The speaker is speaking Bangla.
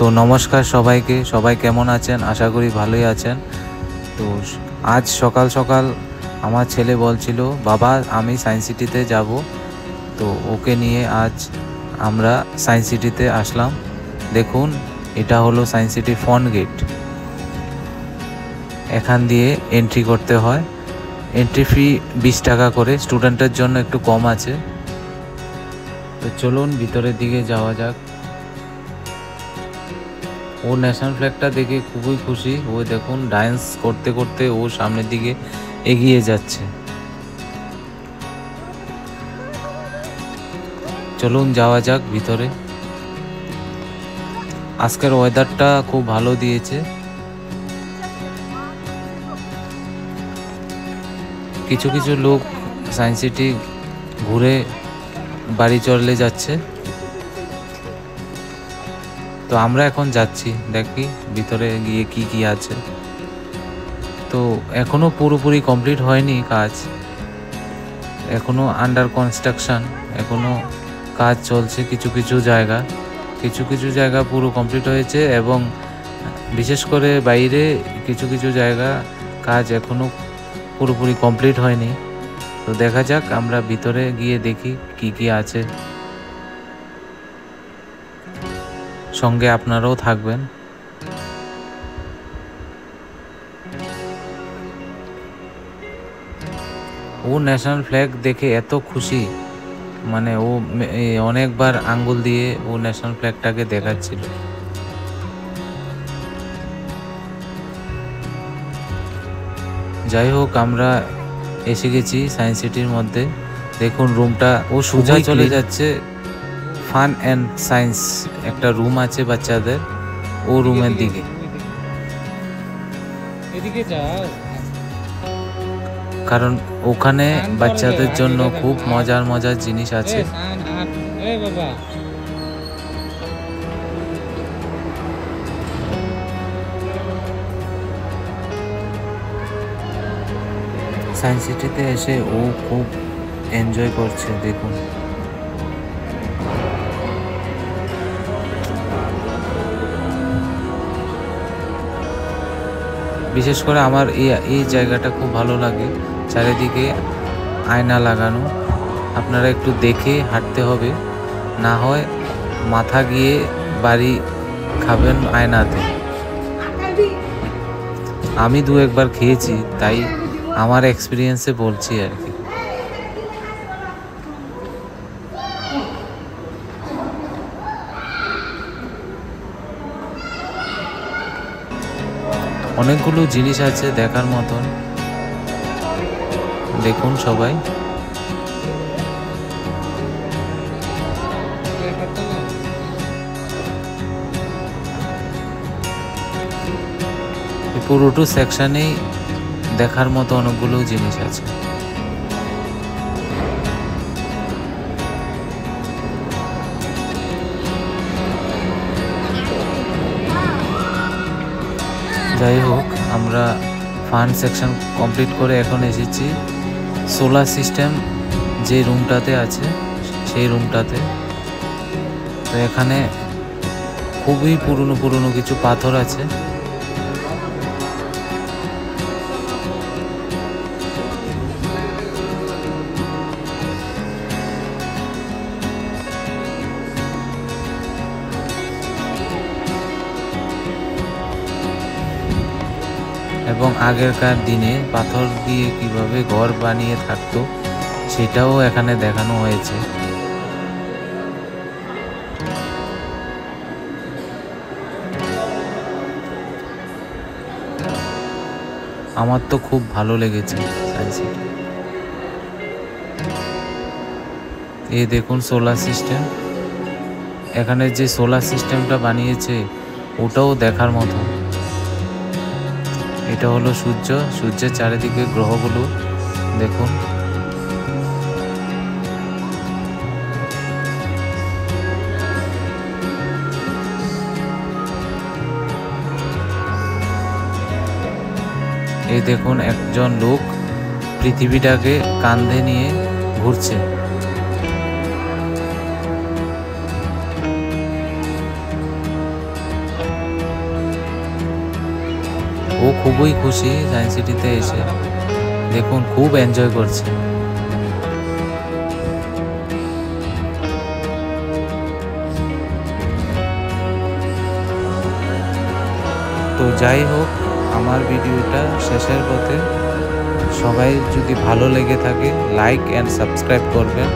তো নমস্কার সবাইকে, সবাই কেমন আছেন? আশা করি ভালোই আছেন। তো আজ সকাল সকাল আমার ছেলে বলছিল, বাবা আমি সায়েন্স সিটিতে যাব। তো ওকে নিয়ে আজ আমরা সায়েন্স সিটিতে আসলাম। দেখুন, এটা হলো সায়েন্স সিটি ফ্রন্ট গেট। এখান দিয়ে এন্ট্রি করতে হয়। এন্ট্রি ফি 20 টাকা করে, স্টুডেন্টের জন্য একটু কম আছে। তো চলুন ভিতরের দিকে যাওয়া যাক। ও ন্যাশনাল ফ্ল্যাগটা দেখে খুবই খুশি। ও দেখুন ডান্স করতে করতে ও সামনের দিকে এগিয়ে যাচ্ছে। চলুন যাওয়া যাক ভিতরে। আজকের ওয়েদারটা খুব ভালো দিয়েছে। কিছু কিছু লোক সায়েন্স সিটি ঘুরে বাড়ি চলে যাচ্ছে। তো আমরা এখন যাচ্ছি, দেখি ভিতরে গিয়ে কি কি আছে। তো এখনো পুরোপুরি কমপ্লিট হয়নি কাজ, এখনো আন্ডার কনস্ট্রাকশন, এখনো কাজ চলছে। কিছু কিছু জায়গা পুরো কমপ্লিট হয়েছে, এবং বিশেষ করে বাইরে কিছু কিছু জায়গা কাজ এখনো পুরোপুরি কমপ্লিট হয়নি। তো দেখা যাক, আমরা ভিতরে গিয়ে দেখি কি কি আছে। সঙ্গে আপনারাও থাকবেন। ও ন্যাশনাল ফ্ল্যাগ দেখে এত খুশি, মানে ও অনেকবার আঙ্গুল দিয়ে ও ন্যাশনাল ফ্ল্যাগটাকে দেখাচ্ছিল। যাই হোক, আমরা এসে গেছি সায়েন্স সিটির মধ্যে। দেখুন রুমটা, ও সোজা চলে যাচ্ছে ফান অ্যান্ড সায়েন্স, একটা রুম আছে বাচ্চাদের, ও রুমের দিকে। কারণ ওখানে বাচ্চাদের জন্য খুব মজার মজার জিনিস আছে। সায়েন্স সিটিতে এসে ও খুব এনজয় করছে, দেখুন। বিশেষ করে আমার এই জায়গাটা খুব ভালো লাগে, চারিদিকে আয়না লাগানো। আপনারা একটু দেখে হাঁটতে হবে, না হয় মাথা গিয়ে বাড়ি খাবেন আয়নাতে। আমি দু একবার খেয়েছি, তাই আমার এক্সপিরিয়েন্সে বলছি আর কি। অনেকগুলো জিনিস আছে দেখার মতন, দেখুন সবাই। পুরোটো সেকশনেই দেখার মতো অনেকগুলো জিনিস আছে। যাই হোক, আমরা ফান সেকশন কমপ্লিট করে এখন এসেছি সোলার সিস্টেম যে রুমটাতে আছে, সেই রুমটাতে। তো এখানে খুবই পুরনো কিছু পাথর আছে। এবং আগেরকার দিনে পাথর দিয়ে কিভাবে ঘর বানিয়ে থাকতো, সেটাও এখানে দেখানো হয়েছে। আমার তো খুব ভালো লেগেছে সায়েন্স সিটি। এই দেখুন সোলার সিস্টেম, এখানে যে সোলার সিস্টেমটা বানিয়েছে ওটাও দেখার মতো। এটা হলো সূর্য, সূর্যের চারিদিকে গ্রহগুলো দেখুন। এই দেখুন একজন লোক পৃথিবীটাকে কাঁধে নিয়ে ঘুরছে। ও খুবই খুশি সায়েন্স সিটিতে এসে, দেখুন খুব এনজয় করছে। তো যাই হোক, আমার ভিডিওটা শেষের পথে। সবাই যদি ভালো লেগে থাকে লাইক অ্যান্ড সাবস্ক্রাইব করবেন।